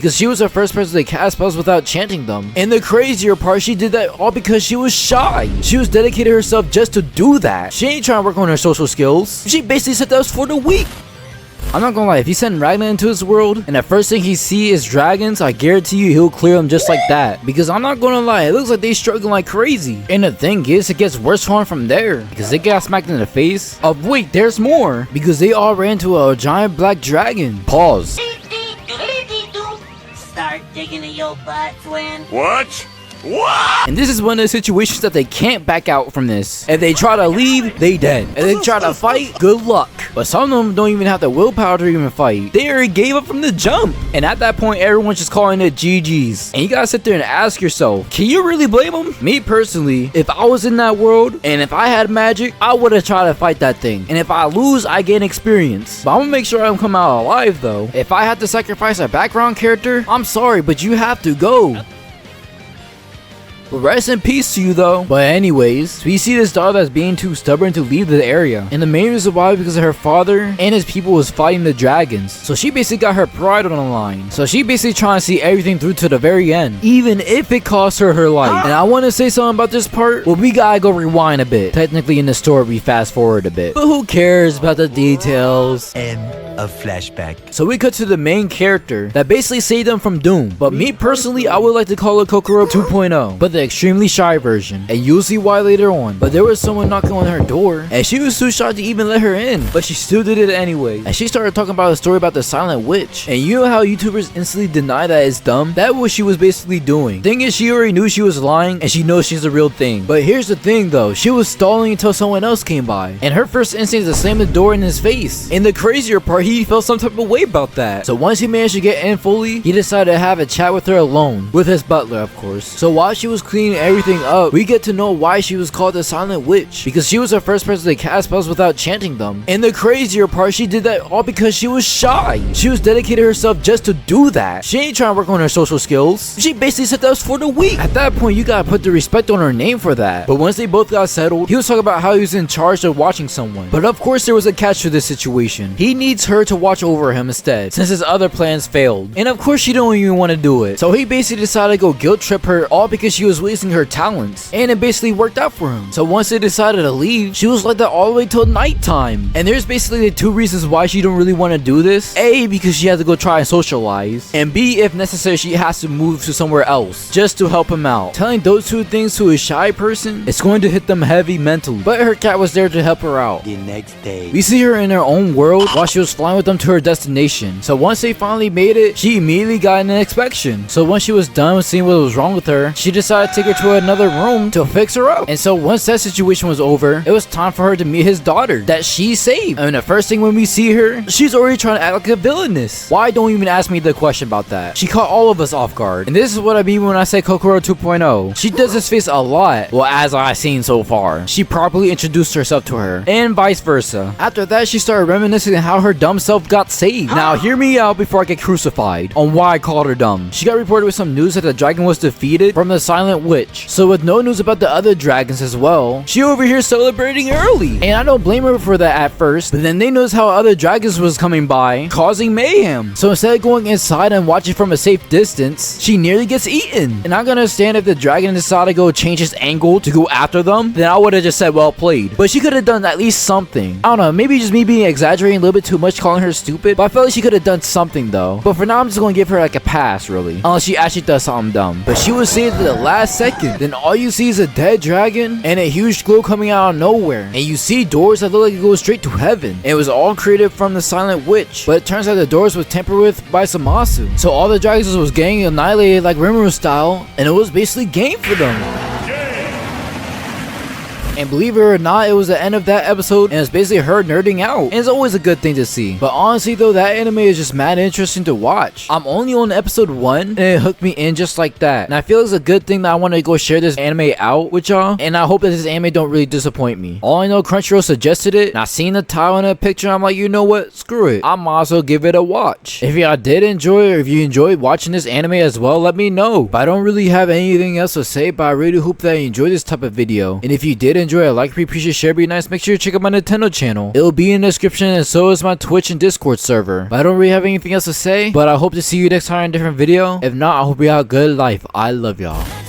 because she was the first person to cast spells without chanting them. And the crazier part, she did that all because she was shy. She was dedicated herself just to do that. She ain't trying to work on her social skills. She basically said that was for the weak. I'm not gonna lie, if you send Ragnar into his world and the first thing he sees is dragons, I guarantee you he'll clear them just like that. Because I'm not gonna lie, it looks like they struggling like crazy. And the thing is, it gets worse for him from there. Because they got smacked in the face of, wait, there's more. Because they all ran into a giant black dragon. Pause. Start digging in your butt, twin. What? And this is one of the situations that they can't back out from this. If they try to leave, they dead. If they try to fight, good luck. But some of them don't even have the willpower to even fight. They already gave up from the jump. And at that point, everyone's just calling it GG's. And you gotta sit there and ask yourself, can you really blame them? Me personally, if I was in that world and if I had magic, I would have tried to fight that thing. And if I lose, I gain experience. But I'm gonna make sure I don't come out alive though. If I had to sacrifice a background character, I'm sorry, but you have to go. Rest in peace to you though. But anyways, we see this daughter that's being too stubborn to leave the area. And the main reason why, because her father and his people was fighting the dragons. So she basically got her pride on the line. So she basically trying to see everything through to the very end, even if it costs her life. And I want to say something about this part. Well, we gotta go rewind a bit. Technically in the story we fast forward a bit, but who cares about the details? End of flashback. So we cut to the main character that basically saved them from doom. But me personally, I would like to call it Kokoro 2.0, but the extremely shy version. And you'll see why later on. But there was someone knocking on her door and she was too shy to even let her in, but she still did it anyway. And she started talking about a story about the silent witch. And you know how YouTubers instantly deny that it's dumb? That was what she was basically doing. Thing is, she already knew she was lying and she knows she's the real thing. But here's the thing though, she was stalling until someone else came by, and her first instinct is to slam the door in his face. And the crazier part, he felt some type of way about that. So once he managed to get in fully, he decided to have a chat with her alone, with his butler of course. So while she was cleaning everything up, we get to know why she was called the silent witch, because she was the first person to cast spells without chanting them. And the crazier part, she did that all because she was shy. She was dedicated herself just to do that. She ain't trying to work on her social skills. She basically said that was for the weak. At that point, you gotta put the respect on her name for that. But once they both got settled, he was talking about how he was in charge of watching someone. But of course there was a catch to this situation. He needs her to watch over him instead, since his other plans failed. And of course she don't even want to do it. So he basically decided to go guilt trip her, all because she was wasting her talents. And it basically worked out for him. So once they decided to leave, she was like that all the way till nighttime. And there's basically the two reasons why she don't really want to do this. A, because she has to go try and socialize. And B, if necessary, she has to move to somewhere else just to help him out. Telling those two things to a shy person, it's going to hit them heavy mentally. But her cat was there to help her out. The next day, We see her in her own world while she was flying with them to her destination. So once they finally made it, she immediately got an inspection. So once she was done with seeing what was wrong with her, she decided to take her to another room to fix her up. And so once that situation was over, it was time for her to meet his daughter that she saved. And the first thing when we see her, she's already trying to act like a villainess. Why don't even ask me the question about that? She caught all of us off guard. And this is what I mean when I say Kokoro 2.0. She does this face a lot. Well, as I've seen so far. She properly introduced herself to her, and vice versa. After that, she started reminiscing on how her dumb self got saved. Now, hear me out before I get crucified on why I called her dumb. She got reported with some news that the dragon was defeated from the silent witch. So with no news about the other dragons as well, she over here celebrating early. And I don't blame her for that at first, but then they noticed how other dragons was coming by, causing mayhem. So instead of going inside and watching from a safe distance, she nearly gets eaten. And I can understand if the dragon decided to go change his angle to go after them, then I would have just said well played. But she could have done at least something. I don't know, maybe just me being exaggerating a little bit too much calling her stupid, but I felt like she could have done something though. But for now, I'm just gonna give her like a pass really, unless she actually does something dumb. But she was saved at the last second. Then all you see is a dead dragon and a huge glow coming out of nowhere, and you see doors that look like it go straight to heaven. And it was all created from the silent witch, but it turns out the doors was tampered with by Samasu. So all the dragons was getting annihilated like Rimuru style, and it was basically game for them. And believe it or not, it was the end of that episode, and it's basically her nerding out. And it's always a good thing to see. But honestly though, that anime is just mad interesting to watch. I'm only on episode 1, and it hooked me in just like that. And I feel it's a good thing that I want to go share this anime out with y'all. And I hope that this anime don't really disappoint me. All I know, Crunchyroll suggested it, and I seen the title in a picture, I'm like, you know what? Screw it. I might as well give it a watch. If y'all did enjoy, or if you enjoyed watching this anime as well, let me know. But I don't really have anything else to say, but I really hope that you enjoyed this type of video. And if you did enjoy enjoy it, like, appreciate, share, be nice. Make sure you check out my Nintendo channel. It'll be in the description, and so is my Twitch and Discord server. But I don't really have anything else to say, but I hope to see you next time in a different video. If not, I hope you have a good life. I love y'all.